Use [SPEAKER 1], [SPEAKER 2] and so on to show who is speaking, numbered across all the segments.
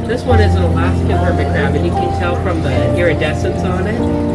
[SPEAKER 1] This one is an Alaskan hermit crab, and you can tell from the iridescence on it.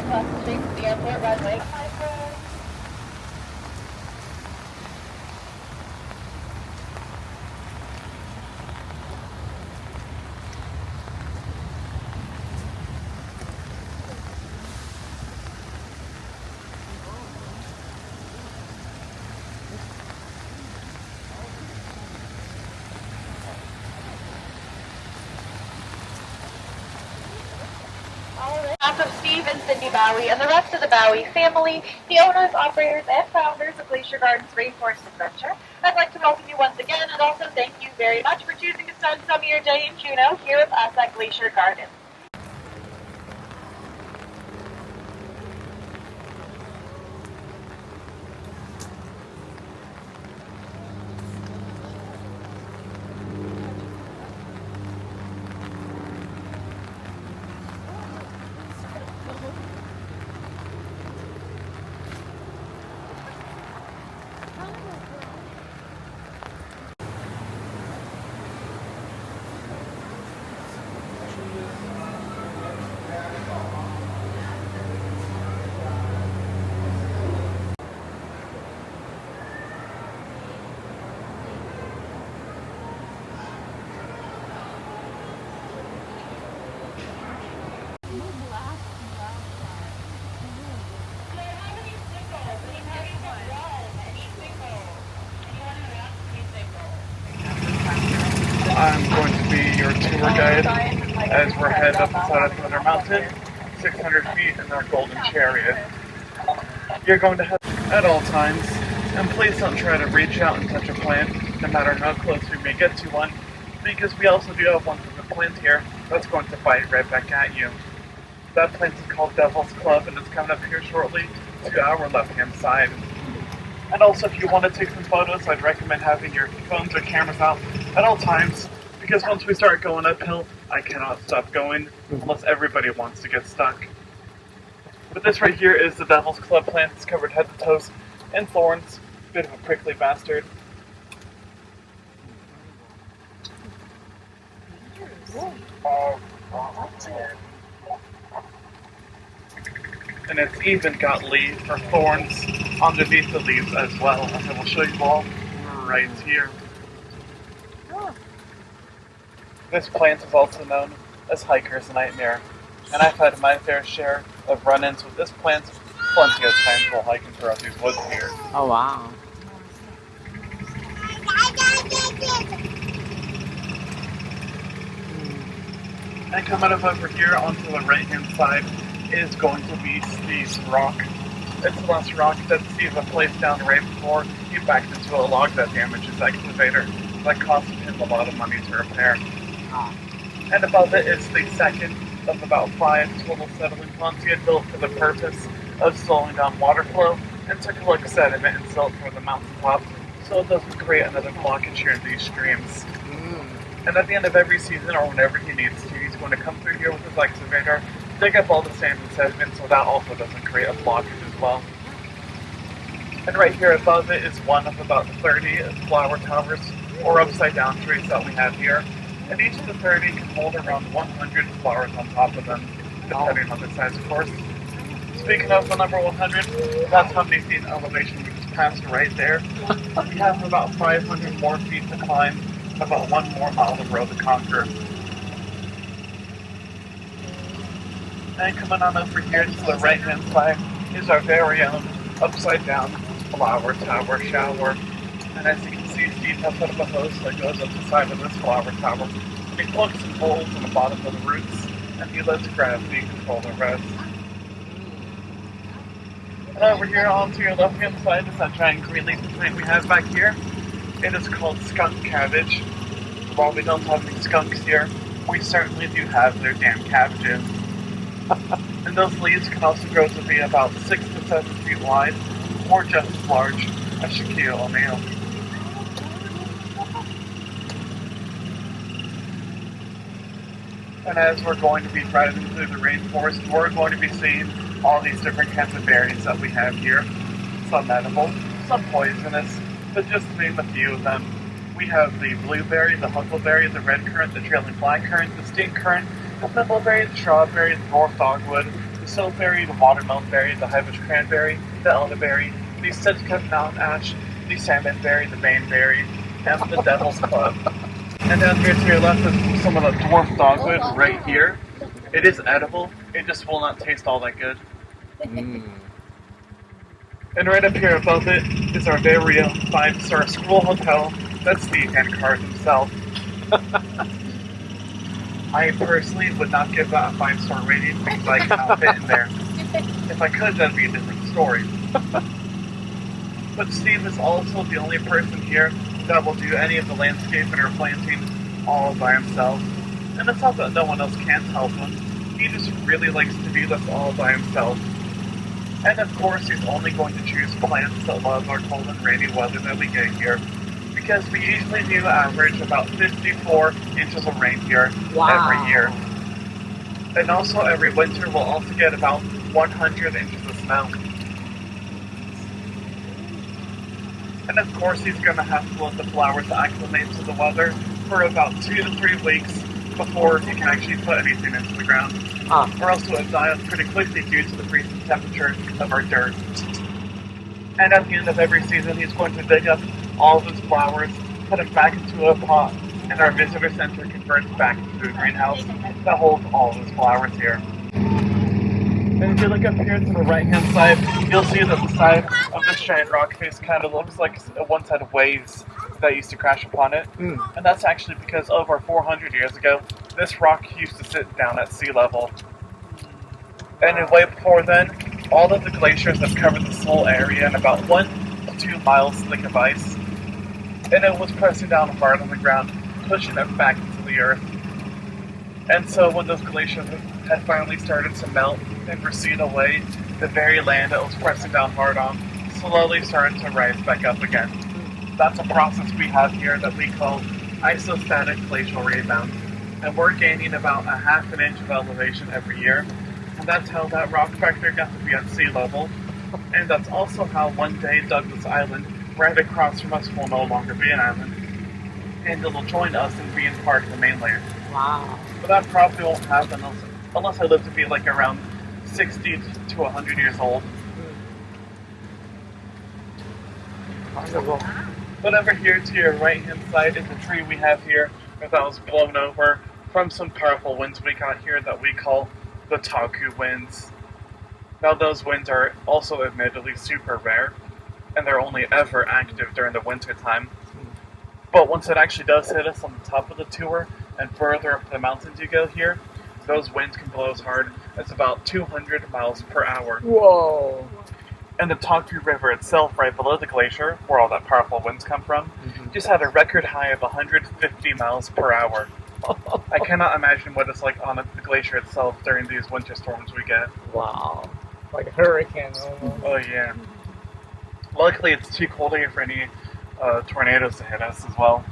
[SPEAKER 2] across the street from the airport runway. On behalf of Steve and Cindy Bowie and the rest of the Bowie family, the owners, operators, and founders of Glacier Gardens Rainforest Adventure, I'd like to welcome you once again and also thank you very much for choosing to spend some of your day in Juneau here with us at Glacier Gardens.
[SPEAKER 3] I'm going to be your tour guide as we're headed up the side of Thunder Mountain, 600 feet in our golden chariot. You're going to have at all times, and please don't try to reach out and touch a plant, no matter how close we may get to one, because we also do have one from the plant here that's going to bite right back at you. That plant is called Devil's Club, and it's coming up here shortly to our left-hand side. And also, if you want to take some photos, I'd recommend having your phones or cameras out at all times, because once we start going uphill, I cannot stop going unless everybody wants to get stuck. But this right here is the Devil's Club plant. It's covered head to toes in thorns. Bit of a prickly bastard. And it's even got leaves or thorns underneath the leaves as well, as I will show you all right here. This plant is also known as Hiker's Nightmare, and I've had my fair share of run-ins with this plant plenty of times while hiking throughout these woods here.
[SPEAKER 1] Oh, wow.
[SPEAKER 3] And coming up over here onto the right-hand side is going to be Steve's Rock. It's the last rock that Steve had placed down right before he backed into a log that damaged his excavator. That cost him a lot of money to repair. And above it is the second of about 5 total settling ponds he had built for the purpose of slowing down water flow and to collect sediment and silt from the mountaintop so it doesn't create another blockage here in these streams. And at the end of every season, or whenever he needs to, he's going to come through here with his excavator, dig up all the sand and sediment so that also doesn't create a blockage as well. And right here above it is one of about 30 flower towers or upside down trees that we have here. And each of the 30 can hold around 100 flowers on top of them, depending on the size, of course. Speaking of the number 100, that's how many feet elevation we just passed right there. We have about 500 more feet to climb, about 1 more mile of road to conquer. And coming on over here to the right-hand side is our very own upside-down flower tower shower. And as you can see, Steve has put up a hose that goes up the side of this flower tower. He plugs some holes in the bottom of the roots, and he lets gravity control the rest. And over here onto your left-hand side is that giant green leafy plant we have back here. It is called skunk cabbage. While we don't have any skunks here, we certainly do have their damn cabbages. And those leaves can also grow to be about 6 to 7 feet wide, or just as large as Shaquille O'Neal. And as we're going to be driving through the rainforest, we're going to be seeing all these different kinds of berries that we have here. Some edible, some poisonous, but just to name a few of them. We have the blueberry, the huckleberry, the red currant, the trailing blackcurrant, the stink currant, the thimbleberry, the strawberry, the dwarf dogwood, the soapberry, the watermelon berry, the Highbush cranberry, the elderberry, the Sitka mountain ash, the salmon berry, the baneberry, and the devil's club. And down here to your left is some of the dwarf dogwood right here. It is edible, it just will not taste all that good. And right up here above it is our very own 5-star school hotel. That's the head card himself. I personally would not give that a 5-star rating because I cannot fit in there. If I could, that'd be a different story. But Steve is also the only person here that will do any of the landscaping or planting all by himself. And it's not that no one else can't help him. He just really likes to do this all by himself. And of course, he's only going to choose plants that love our cold and rainy weather that we get here. Because we usually do average about 54 inches of rain here every year. And also every winter we'll also get about 100 inches of snow. And of course he's going to have to let the flowers acclimate to the weather for about 2 to 3 weeks before he can actually put anything into the ground. Or else it would die off pretty quickly due to the freezing temperature of our dirt. And at the end of every season he's going to dig up all of his flowers, put them back into a pot, and our visitor center converts back into a greenhouse that holds all of his flowers here. And if you look up here to the right-hand side, you'll see that the side of this giant rock face kind of looks like it once had waves that used to crash upon it. And that's actually because over 400 years ago, this rock used to sit down at sea level. And way before then, all of the glaciers have covered this whole area in about 1 to 2 miles thick of ice. And it was pressing down hard on the ground, pushing it back into the earth. And so when those glaciers had finally started to melt and recede away, the very land that was pressing down hard on slowly started to rise back up again. That's a process we have here that we call isostatic glacial rebound. And we're gaining about a half an inch of elevation every year. And that's how that rock factor got to be at sea level. And that's also how one day Douglas Island, right across from us, will no longer be an island. And it'll join us in being part of the mainland.
[SPEAKER 1] Wow.
[SPEAKER 3] But that probably won't happen unless I live to be like around 60 to 100 years old.
[SPEAKER 1] Possible.
[SPEAKER 3] But over here to your right hand side is the tree we have here that was blown over from some powerful winds we got here that we call the Taku winds. Now those winds are also admittedly super rare, and they're only ever active during the winter time. But once it actually does hit us on the top of the tour and further up the mountains you go here, those winds can blow as hard as about 200 miles per hour.
[SPEAKER 1] Whoa!
[SPEAKER 3] And the Taku River itself, right below the glacier, where all that powerful winds come from, just had a record high of 150 miles per hour. I cannot imagine what it's like on the glacier itself during these winter storms we get.
[SPEAKER 1] Wow. Like a hurricane almost.
[SPEAKER 3] Oh yeah. Luckily it's too cold here for any tornadoes to hit us as well.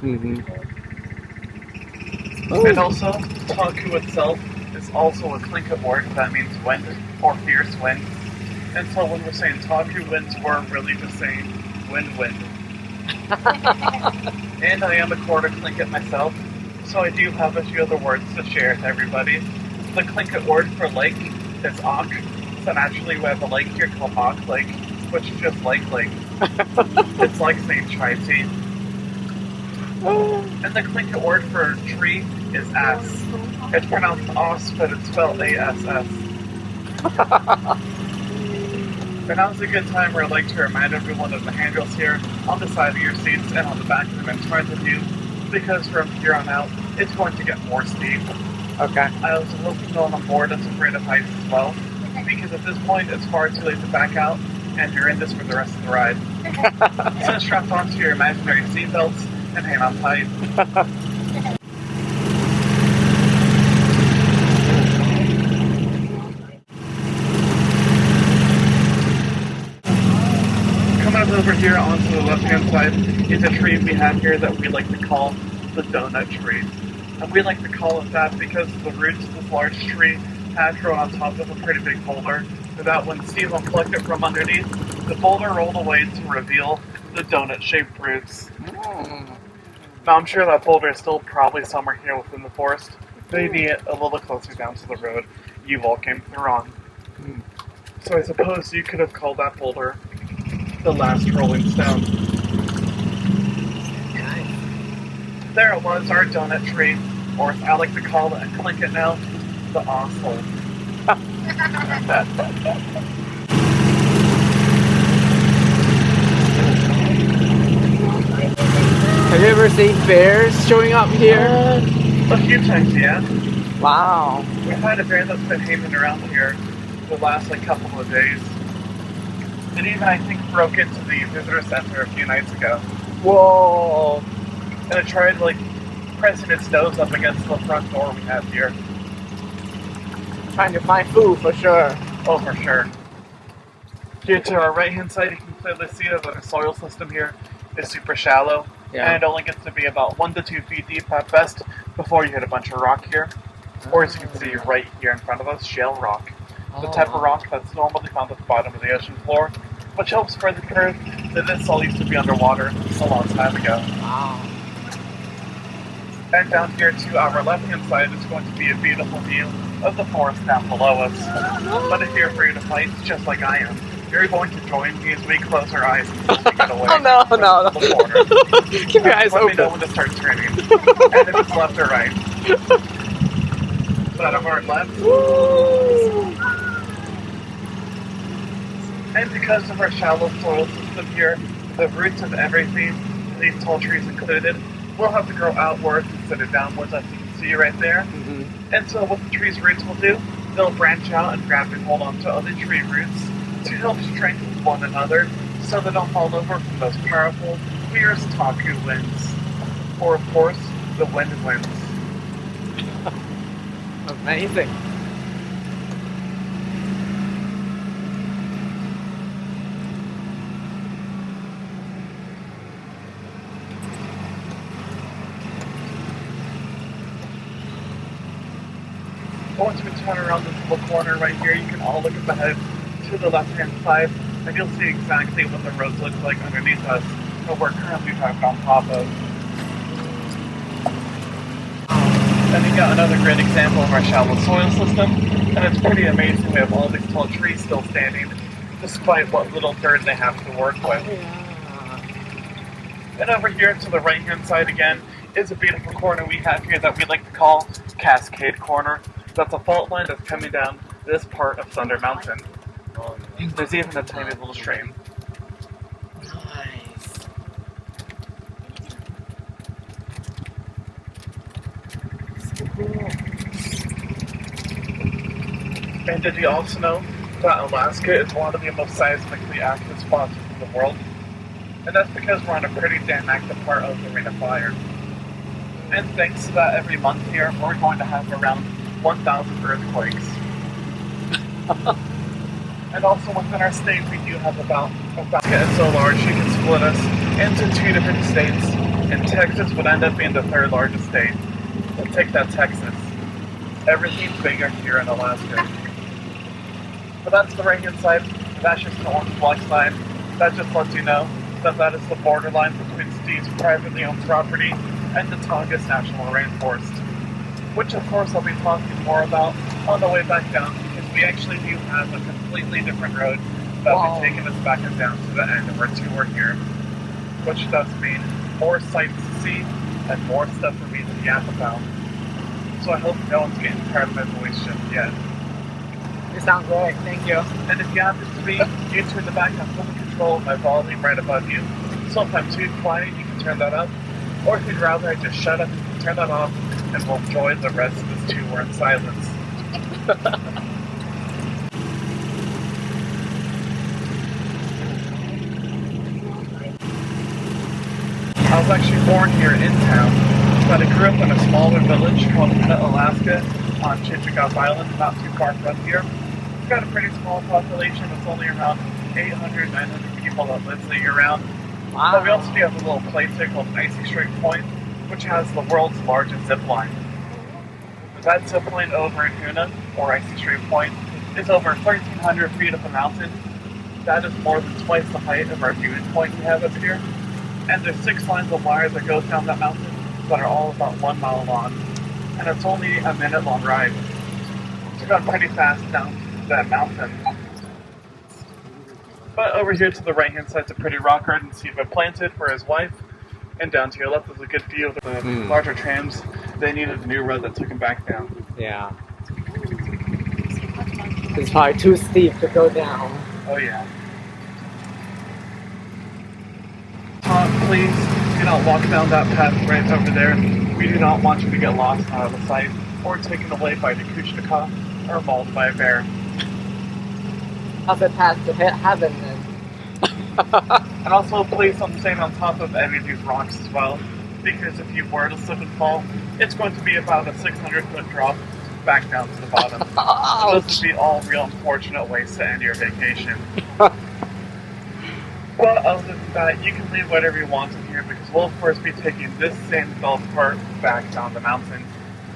[SPEAKER 3] And also, Taku itself is also a Tlinka word that means wind or fierce wind. And so when we're saying Taku winds, we're really just saying wind. And I am a quarter Tlingit myself, so I do have a few other words to share with everybody. The Tlingit word for lake is Ak. So naturally we have a lake here called Ak Lake, which is just lake. It's like saying Tri-T. And the Tlingit word for tree is ass. It's pronounced os, but it's spelled A-S-S. And now's a good time where I'd like to remind everyone of the handrails here on the side of your seats and on the back of them in front of you, because from here on out, it's going to get more steep.
[SPEAKER 1] Okay.
[SPEAKER 3] I also hope you know on board that's afraid of heights as well, because at this point it's far too late to back out, and you're in this for the rest of the ride. So strap onto your imaginary seatbelts and hang on tight. Over here onto the left-hand side is a tree we have here that we like to call the donut tree. And we like to call it that because the roots of this large tree had grown on top of a pretty big boulder, so that when Steve unplugged it from underneath, the boulder rolled away to reveal the donut-shaped roots. Now I'm sure that boulder is still probably somewhere here within the forest, maybe a little closer down to the road you all came through on. So I suppose you could have called that boulder the last rolling stone.
[SPEAKER 1] Nice.
[SPEAKER 3] There it was, our donut tree, or as I like to call it and clink it now, the asshole.
[SPEAKER 4] Have you ever seen bears showing up here?
[SPEAKER 3] A few times, yeah.
[SPEAKER 4] Wow.
[SPEAKER 3] We've had a bear that's been hanging around here the last couple of days. It even, I think, broke into the visitor center a few nights ago.
[SPEAKER 4] Whoa.
[SPEAKER 3] And it tried pressing its nose up against the front door we have here.
[SPEAKER 4] Trying to find food for sure.
[SPEAKER 3] Oh, for sure. Here to our right hand side, you can clearly see that the soil system here is super shallow.
[SPEAKER 4] Yeah.
[SPEAKER 3] And it only gets to be about 1 to 2 feet deep at best before you hit a bunch of rock here. Or as you can see right here in front of us, shale rock. The type of rock that's normally found at the bottom of the ocean floor, which helps further prove that this all used to be underwater a long time ago.
[SPEAKER 4] Wow.
[SPEAKER 3] And down here to our left-hand side is going to be a beautiful view of the forest down below us. But if you're afraid of heights, just like I am, you're going to join me as we close our eyes and get away.
[SPEAKER 4] Oh no,
[SPEAKER 3] from
[SPEAKER 4] no,
[SPEAKER 3] the corner.
[SPEAKER 4] Keep your eyes
[SPEAKER 3] Let me know
[SPEAKER 4] open.
[SPEAKER 3] when to start turning, and if it's left or right. Is that a hard left? And because of our shallow soil system here, the roots of everything, these tall trees included, will have to grow outwards instead of downwards, as you can see right there. And so what the tree's roots will do, they'll branch out and grab and hold onto other tree roots to help strengthen one another so they don't fall over from those powerful, fierce Taku winds. Or, of course, the wind winds.
[SPEAKER 4] Amazing.
[SPEAKER 3] Once we turn around this little corner right here, you can all look ahead to the left-hand side, and you'll see exactly what the roads look like underneath us that we're currently driving on top of. Then you got another great example of our shallow soil system, and it's pretty amazing we have all these tall trees still standing, despite what little dirt they have to work with. And over here to the right-hand side again is a beautiful corner we have here that we like to call Cascade Corner. That's a fault line that's coming down this part of Thunder Mountain. There's even a tiny little stream.
[SPEAKER 4] Nice. So cool.
[SPEAKER 3] And did you also know that Alaska is one of the most seismically active spots in the world? And that's because we're on a pretty damn active part of the Ring of Fire. And thanks to that, every month here, we're going to have around 1,000 earthquakes. And also within our state, we do have about Alaska is so large you can split us into 2 different states, and Texas would end up being the 3rd largest state. We'll take that Texas. Everything's bigger here in Alaska. But that's the right-hand side. That's just the orange block side. That just lets you know that that is the borderline between Steve's privately owned property and the Tongass National Rainforest, which of course I'll be talking more about on the way back down, because we actually do have a completely different road that will be taking us back and down to the end of our tour here, which does mean more sights to see and more stuff for me to yap about. So I hope no one's getting tired of my voice just yet.
[SPEAKER 4] You sound great, thank you.
[SPEAKER 3] And if you happen to be, you two in the back have full control of my volume right above you. So if I'm too quiet, you can turn that up. Or if you'd rather I just shut up and turn that off, and we'll enjoy the rest of this tour in silence. I was actually born here in town, but I grew up in a smaller village called Alaska on Chichikov Island, not too far from here. It's got a pretty small population. It's only around 800, 900 people that live the year round.
[SPEAKER 4] Wow.
[SPEAKER 3] But we also do have a little place here called Icy Strait Point, which has the world's largest zip line. That zip line over in Juneau, or Icy Strait Point, is over 1,300 feet up a mountain. That is more than twice the height of our viewing point we have up here. And there's 6 lines of wire that goes down that mountain that are all about 1 mile long. And it's only a minute-long ride. It's gone pretty fast down that mountain. But over here to the right-hand side is a pretty rock garden Steve had planted for his wife. And down to your left is a good view of the larger trams. They needed a new road that took them back down.
[SPEAKER 4] Yeah. It's probably too steep to go down.
[SPEAKER 3] Oh yeah. Tom, please do not walk down that path right over there. We do not want you to get lost out of the sight or taken away by the Kuchnika or mauled by a bear.
[SPEAKER 4] How's it path to heaven then?
[SPEAKER 3] And also please don't stand on top of any of these rocks as well, because if you were to slip and fall, it's going to be about a 600-foot drop back down to the bottom. Those would be all real unfortunate ways to end your vacation. But other than that, you can leave whatever you want in here, because we'll of course be taking this same golf cart back down the mountain.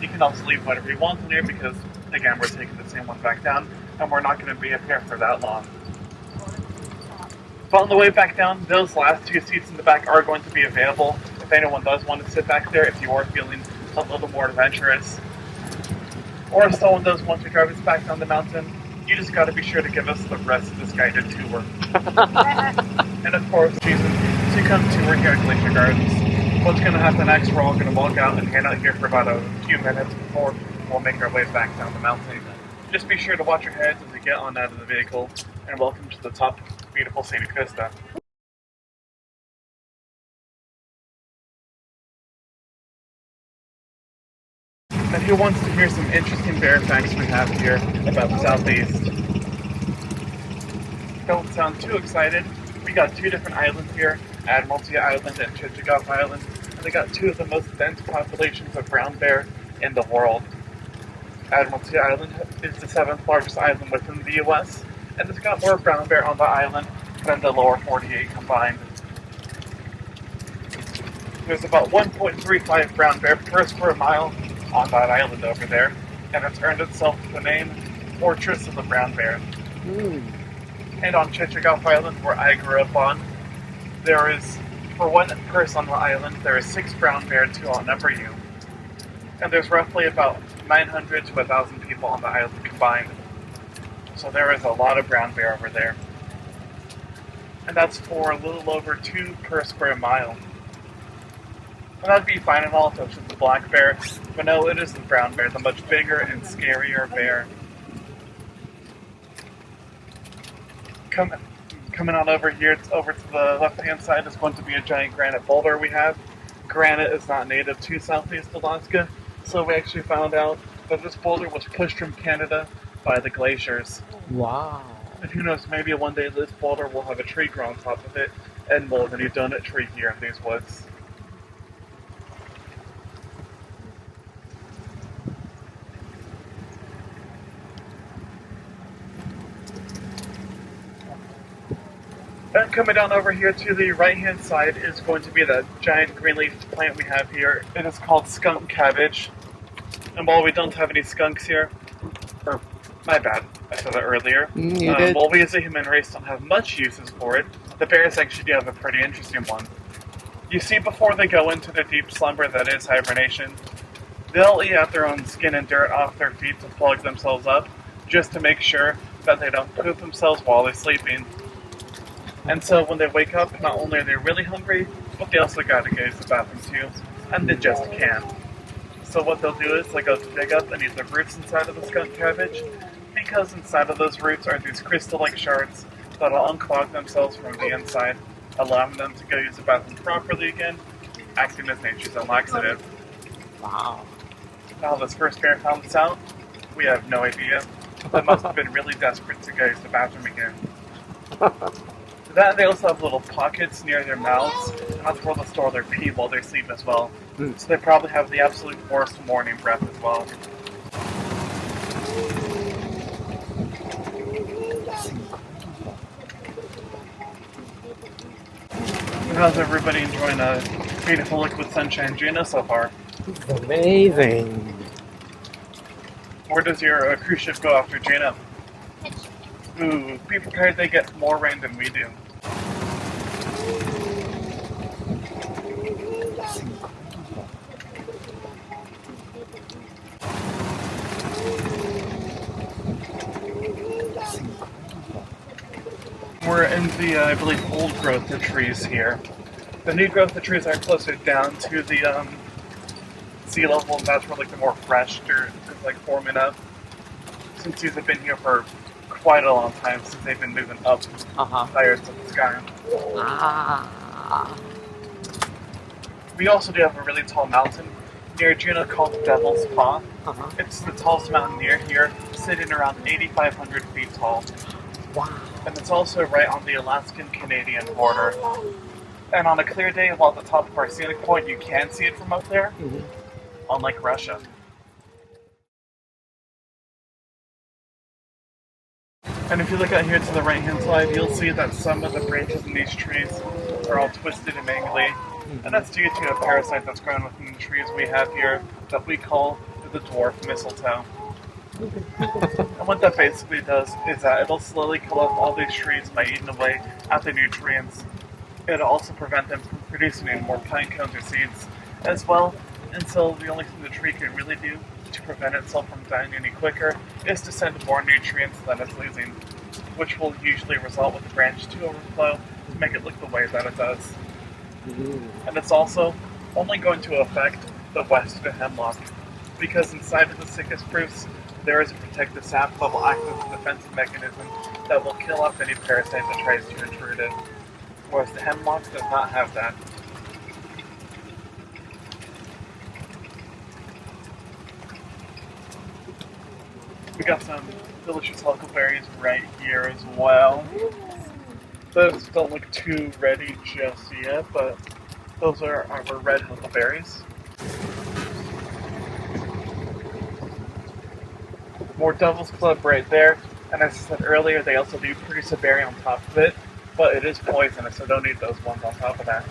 [SPEAKER 3] You can also leave whatever you want in here, because again, we're taking the same one back down, and we're not going to be up here for that long. But on the way back down, those last two seats in the back are going to be available if anyone does want to sit back there, if you are feeling a little more adventurous. Or if someone does want to drive us back down the mountain, you just got to be sure to give us the rest of this guided tour. And of course, season to come tour here at Glacier Gardens. What's going to happen next, we're all going to walk out and hang out here for about a few minutes before we'll make our way back down the mountain. Just be sure to watch your heads as we get on out of the vehicle, and welcome to the top beautiful scenic vista. And who wants to hear some interesting bear facts we have here about the Southeast? Don't sound too excited. We got two different islands here, Admiralty Island and Chichagof Island, and they got two of the most dense populations of brown bear in the world. Admiralty Island is the 7th largest island within the US, and it's got more brown bear on the island than the lower 48 combined. There's about 1.35 brown bear per square mile on that island over there, and it's earned itself the name Fortress of the Brown Bear. And on Chichagof Island, where I grew up on, there is, for one person on the island, there is 6 brown bear to outnumber you. And there's roughly about 900 to 1,000 people on the island combined. So there is a lot of brown bear over there. And that's for a little over 2 per square mile. And that'd be fine and all if it was just the black bear, but no, it is the brown bear, the much bigger and scarier bear. Coming on over here, it's over to the left-hand side is going to be a giant granite boulder we have. Granite is not native to Southeast Alaska, so we actually found out that this boulder was pushed from Canada by the glaciers.
[SPEAKER 4] Wow.
[SPEAKER 3] And who knows, maybe one day this boulder will have a tree grow on top of it, and more than a donut tree here in these woods. And coming down over here to the right-hand side is going to be that giant green-leaf plant we have here. It is called skunk cabbage. And while we don't have any skunks here, or my bad, I said that earlier.
[SPEAKER 4] You did.
[SPEAKER 3] While we as a human race don't have much uses for it, the bears actually do have a pretty interesting one. You see, before they go into the deep slumber that is hibernation, they'll eat out their own skin and dirt off their feet to plug themselves up, just to make sure that they don't poop themselves while they're sleeping. And so when they wake up, not only are they really hungry, but they also gotta go to the bathroom too, and they just can't. So what they'll do is they go to dig up and eat the roots inside of the skunk cabbage, because inside of those roots are these crystal-like shards that'll unclog themselves from the inside, allowing them to go use the bathroom properly again, acting as nature's own laxative.
[SPEAKER 4] Wow.
[SPEAKER 3] How this first bear found this out, we have no idea. They must have been really desperate to go use the bathroom again. That, they also have little pockets near their mouths, and that's where they'll store their pee while they sleep as well. So they probably have the absolute worst morning breath as well. How's everybody enjoying a beautiful liquid sunshine Juneau so far?
[SPEAKER 4] It's amazing.
[SPEAKER 3] Where does your cruise ship go after Juneau? Ooh, be prepared, they get more rain than we do. We're in the, I believe, old growth of trees here. The new growth of trees are closer down to the sea level, and that's where like the more fresh dirt is like forming up. Since these have been here for quite a long time, since they've been moving up higher to the sky. We also do have a really tall mountain near Juneau called the Devil's Paw. It's the tallest mountain near here, sitting around 8,500 feet tall.
[SPEAKER 4] Wow.
[SPEAKER 3] And it's also right on the Alaskan-Canadian border. And on a clear day, while at the top of our scenic point, you can see it from up there, unlike Russia. And if you look out here to the right-hand side, you'll see that some of the branches in these trees are all twisted and mangly. And that's due to a parasite that's grown within the trees we have here that we call the dwarf mistletoe. And what that basically does is that it'll slowly kill off all these trees by eating away at the nutrients. It'll also prevent them from producing any more pine cones or seeds as well. And so the only thing the tree can really do to prevent itself from dying any quicker is to send more nutrients than it's losing, which will usually result with the branch to overflow to make it look the way that it does. And it's also only going to affect the western hemlock, because inside of the sickest spruce there is a protective sap that will act as a defensive mechanism that will kill off any parasite that tries to intrude it, whereas the hemlock does not have that. We got some delicious huckleberries right here as well. Those don't look too ready just yet, but those are our red huckleberries. More Devil's Club right there, and as I said earlier, they also do produce a berry on top of it, but it is poisonous, so don't eat those ones on top of that.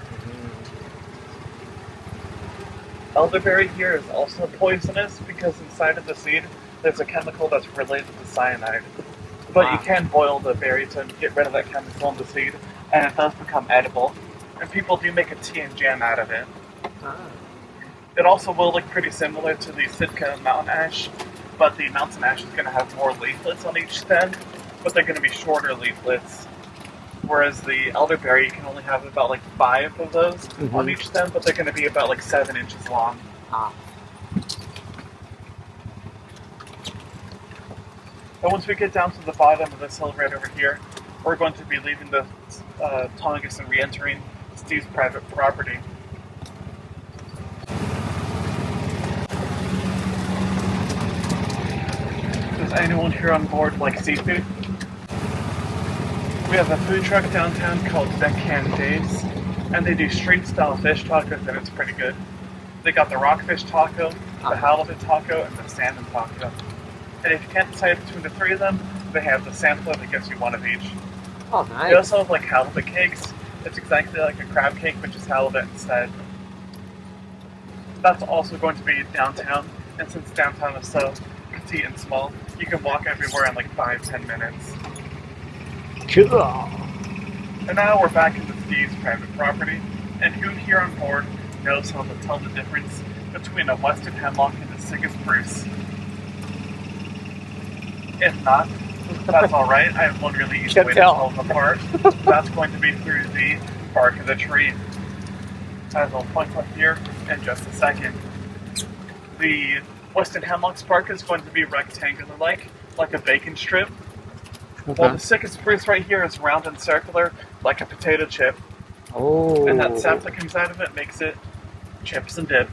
[SPEAKER 3] Elderberry here is also poisonous because inside of the seed there's a chemical that's related to cyanide. But you can boil the berry to get rid of that chemical in the seed, and it does become edible. And people do make a tea and jam out of it. It also will look pretty similar to the Sitka mountain ash, but the mountain ash is going to have more leaflets on each stem, but they're going to be shorter leaflets. Whereas the elderberry, you can only have about like 5 of those on each stem, but they're going to be about like 7 inches long. And once we get down to the bottom of this hill right over here, we're going to be leaving the Tongass and re-entering Steve's private property. Does anyone here on board like seafood? We have a food truck downtown called Deckhand Dave's, and they do street-style fish tacos, and it's pretty good. They got the rockfish taco, the halibut taco, and the salmon taco. And if you can't decide between the 3 of them, they have the sampler that gives you 1 of each.
[SPEAKER 4] Oh, nice.
[SPEAKER 3] They also have like halibut cakes. It's exactly like a crab cake, but just halibut instead. That's also going to be downtown, and since downtown is so petite and small, you can walk everywhere in like 5-10 minutes.
[SPEAKER 4] Cool.
[SPEAKER 3] And now we're back into Steve's private property, and who here on board knows how to tell the difference between a western hemlock and a sickest spruce? If not, that's alright. I have one really easy way to tell them apart. That's going to be through the bark of the tree. As I'll point out here in just a second. The western hemlock's bark is going to be rectangular-like, like a bacon strip. While the sickest spruce right here is round and circular, like a potato chip.
[SPEAKER 4] Oh.
[SPEAKER 3] And that sap that comes out of it makes it chips and dip.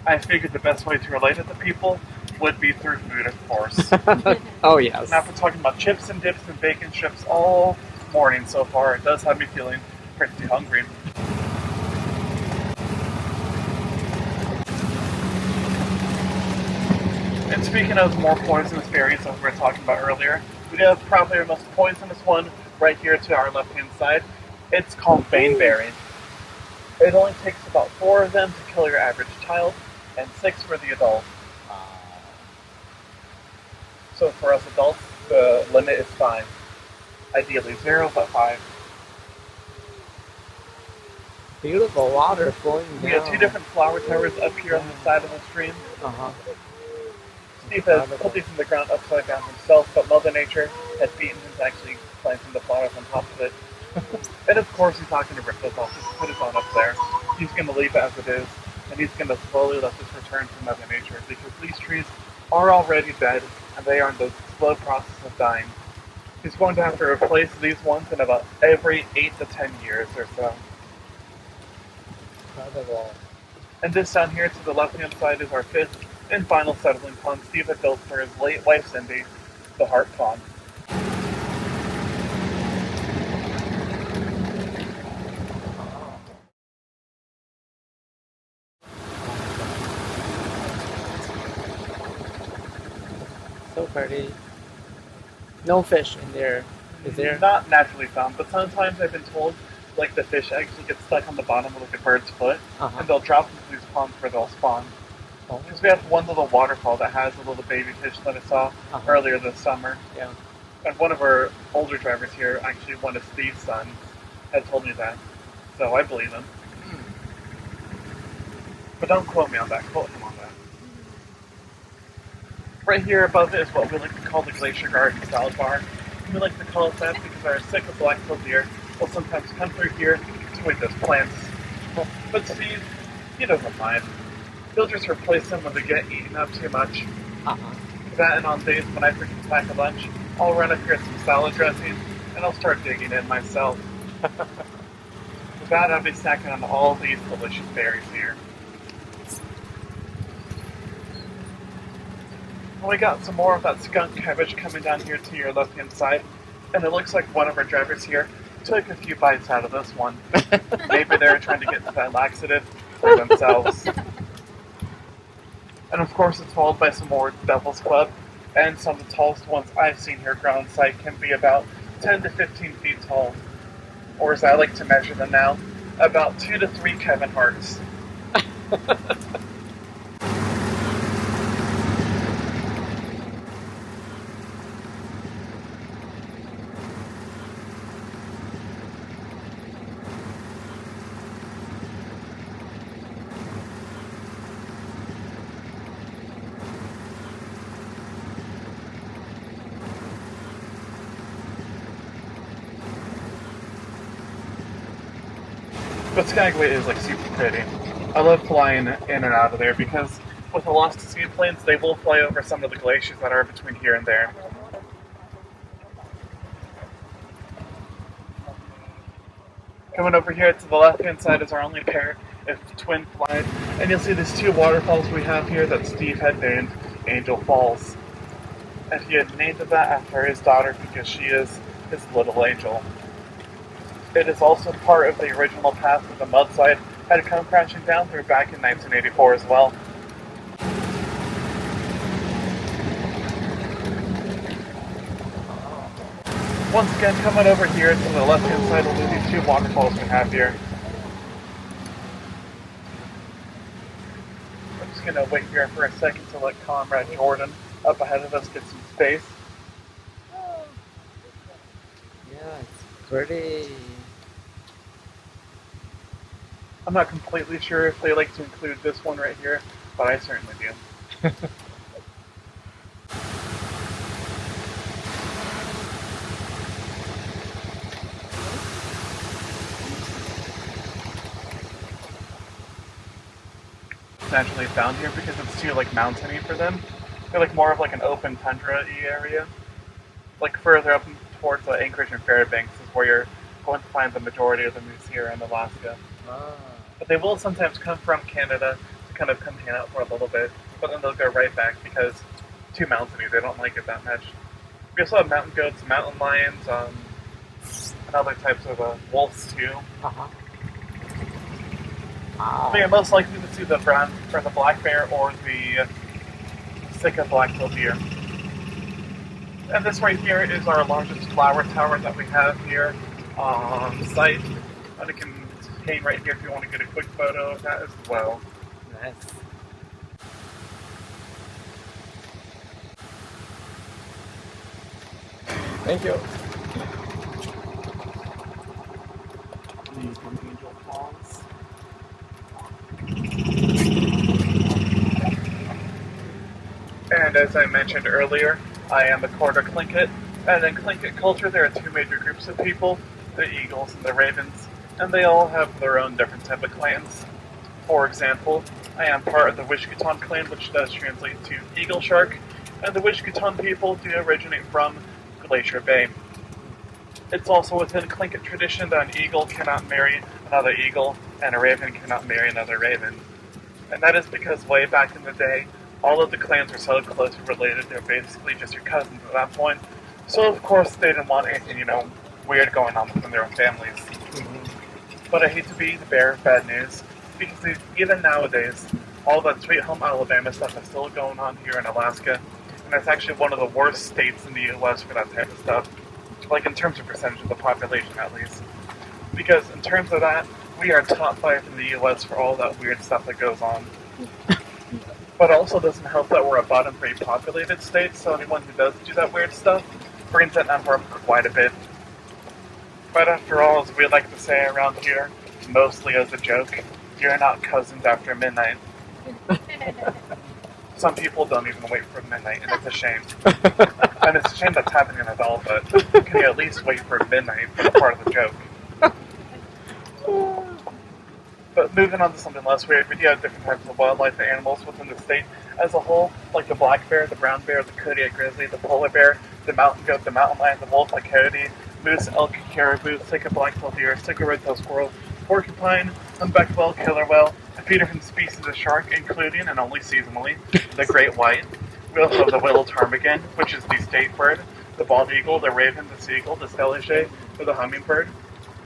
[SPEAKER 3] I figured the best way to relate it to people would be through food, of course.
[SPEAKER 4] Oh, yes.
[SPEAKER 3] Now, if we're talking about chips and dips and bacon strips all morning so far, it does have me feeling pretty hungry. And speaking of more poisonous berries that we were talking about earlier, we do have probably our most poisonous one right here to our left-hand side. It's called baneberry. It only takes about 4 of them to kill your average child, and 6 for the adult. So for us adults, the limit is 5. Ideally 0, but 5.
[SPEAKER 4] Beautiful water flowing down.
[SPEAKER 3] We have 2 different flower towers up here on the side of the stream. Steve has put these in the ground upside down himself, but Mother Nature has beaten him to actually planting the flowers on top of it. And of course he's not going to rip those off, just put his own up there. He's going to leave it as it is, and he's going to slowly let this return to Mother Nature, because these trees are already dead, and they are in the slow process of dying. He's going to have to replace these ones in about every 8 to 10 years or so.
[SPEAKER 4] Incredible.
[SPEAKER 3] And this down here to the left-hand side is our 5th and final settling pond Steve had built for his late wife Cindy, the Heart Pond.
[SPEAKER 4] So pretty. No fish in there, is there?
[SPEAKER 3] Not naturally found, but sometimes I've been told like the fish actually get stuck on the bottom of like a bird's foot, and they'll drop into these ponds where they'll spawn. Because we have one little waterfall that has a little baby fish that I saw earlier this summer.
[SPEAKER 4] Yeah.
[SPEAKER 3] And one of our older drivers here, actually one of Steve's sons, had told me that. So I believe him. But don't quote me on that, quote him on that. Right here above it is what we like to call the Glacier Garden Salad Bar. We like to call it that because our sick of black-tailed deer will sometimes come through here to eat those plants. But Steve, he doesn't mind. He'll just replace them when they get eaten up too much. That, and on days when I forget to pack a lunch, I'll run up here with some salad dressing, and I'll start digging in myself. With that, I'll be snacking on all these delicious berries here. And we got some more of that skunk cabbage coming down here to your left-hand side, and it looks like one of our drivers here took a few bites out of this one. Maybe they were trying to get that laxative for themselves. And of course it's followed by some more Devil's Club, and some of the tallest ones I've seen here grown on site can be about 10 to 15 feet tall. Or as I like to measure them now, about 2 to 3 Kevin Harts. But Skagway is like super pretty. I love flying in and out of there because with the Lost to Sea planes, they will fly over some of the glaciers that are between here and there. Coming over here to the left-hand side is our only pair of twin flies, and you'll see these 2 waterfalls we have here that Steve had named Angel Falls. And he had named that after his daughter because she is his little angel. It is also part of the original path that the mudslide had come crashing down through back in 1984 as well. Once again, coming over here to the left-hand side will be these 2 waterfalls we have here. I'm just going to wait here for a second to let Comrade Jordan up ahead of us get some space.
[SPEAKER 4] Yeah, it's pretty.
[SPEAKER 3] I'm not completely sure if they like to include this one right here, but I certainly do. Naturally found here because it's too like mountainy for them. They're like more of like an open tundra-y area. Like further up towards Anchorage and Fairbanks is where you're going to find the majority of the moose here in Alaska. But they will sometimes come from Canada to kind of come hang out for a little bit, but then they'll go right back because it's too mountainy. They don't like it that much. We also have mountain goats, mountain lions, and other types of wolves too.
[SPEAKER 4] Wow.
[SPEAKER 3] So you're most likely to see the brown or the black bear or the Sika black-tailed deer. And this right here is our largest flower tower that we have here on site. And it can hang right here if you want to get a quick photo of that as well.
[SPEAKER 4] Nice. Thank you.
[SPEAKER 3] These from Angel Falls. And as I mentioned earlier, I am a quarter Tlingit, and in Tlingit culture there are two major groups of people, the Eagles and the Ravens, and they all have their own different type of clans. For example, I am part of the Wishkutun clan, which does translate to Eagle Shark, and the Wishkutun people do originate from Glacier Bay. It's also within Tlingit tradition that an eagle cannot marry another eagle, and a raven cannot marry another raven. And that is because way back in the day, all of the clans were so closely related, they're basically just your cousins at that point. So of course they didn't want anything, weird going on within their own families. But I hate to be the bearer of bad news, because even nowadays, all that Sweet Home Alabama stuff is still going on here in Alaska, and it's actually one of the worst states in the US for that type of stuff, like in terms of percentage of the population at least. Because in terms of that, we are top 5 in the US for all that weird stuff that goes on. But also doesn't help that we're a bottom 3 populated state, so anyone who does do that weird stuff brings that number up quite a bit. But after all, as we like to say around here, mostly as a joke, you're not cousins after midnight. Some people don't even wait for midnight, and it's a shame. And it's a shame that's happening at all, but can you at least wait for midnight for the part of the joke? But moving on to something less weird, we do have different types of wildlife and animals within the state as a whole, like the black bear, the brown bear, the Kodiak grizzly, the polar bear, the mountain goat, the mountain lion, the wolf, the coyote, moose, elk, caribou, sika black-tailed deer, sika red-tailed squirrel, porcupine, humpback whale, killer whale, a few different species of shark, including, and only seasonally, the great white. We also have the willow ptarmigan, which is the state bird, the bald eagle, the raven, the seagull, the stelage, or the hummingbird.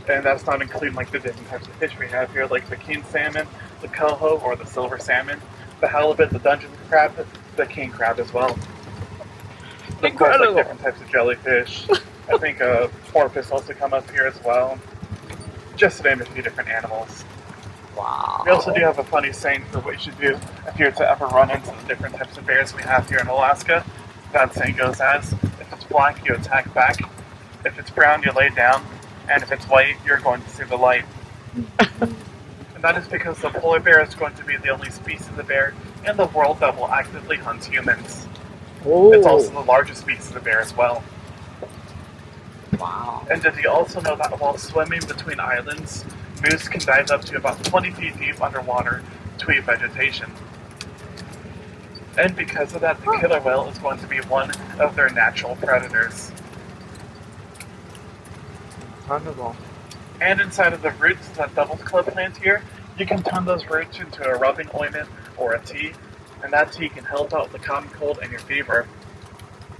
[SPEAKER 3] And that's not including like the different types of fish we have here, like the king salmon, the coho, or the silver salmon, the halibut, the dungeon crab, the king crab as well. Of course, like different types of jellyfish. I think porpoise also come up here as well. Just to name a few different animals.
[SPEAKER 4] Wow.
[SPEAKER 3] We also do have a funny saying for what you should do if you're to ever run into the different types of bears we have here in Alaska. That saying goes as, if it's black, you attack back. If it's brown, you lay down. And if it's white, you're going to see the light. And that is because the polar bear is going to be the only species of bear in the world that will actively hunt humans.
[SPEAKER 4] Ooh.
[SPEAKER 3] It's also the largest species of bear as well.
[SPEAKER 4] Wow.
[SPEAKER 3] And did you also know that while swimming between islands, moose can dive up to about 20 feet deep underwater to eat vegetation? And because of that, the killer whale is going to be one of their natural predators.
[SPEAKER 4] Wonderful.
[SPEAKER 3] And inside of the roots of that double club plant here, you can turn those roots into a rubbing ointment or a tea, and that tea can help out with the common cold and your fever.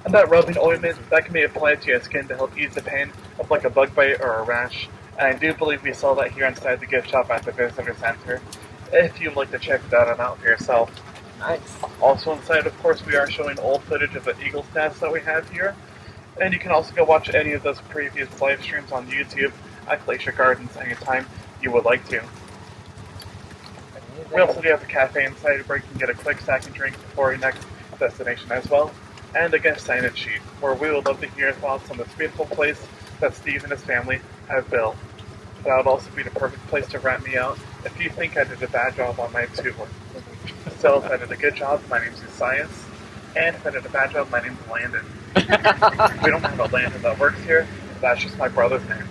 [SPEAKER 3] And that rubbing ointment, that can be applied to your skin to help ease the pain of like a bug bite or a rash. And I do believe we sell that here inside the gift shop at the visitor center, if you'd like to check that out for yourself.
[SPEAKER 4] Nice.
[SPEAKER 3] Also inside, of course, we are showing old footage of the eagle's nest that we have here. And you can also go watch any of those previous live streams on YouTube at Glacier Gardens anytime you would like to. We also do have a cafe inside where you can get a quick snack and drink before your next destination as well. And a guest sign-in sheet, where we would love to hear your thoughts on this beautiful place that Steve and his family have built. That would also be the perfect place to rat me out if you think I did a bad job on my tour. So if I did a good job, my name's Science. And if I did a bad job, my name's Landon. We don't have a Landon that works here. That's just my brother's name.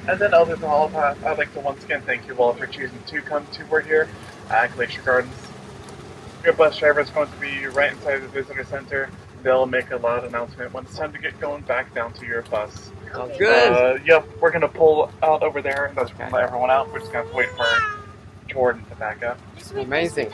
[SPEAKER 3] And then other than all of that, I'd like to once again thank you all for choosing to come tour here at Glacier Gardens. Your bus driver is going to be right inside the visitor center. They'll make a loud announcement when it's time to get going back down to your bus.
[SPEAKER 4] Sounds good.
[SPEAKER 3] Yep, we're going to pull out over there, and that's going to let everyone out. We're just going to have to wait for Jordan to back up.
[SPEAKER 4] Amazing.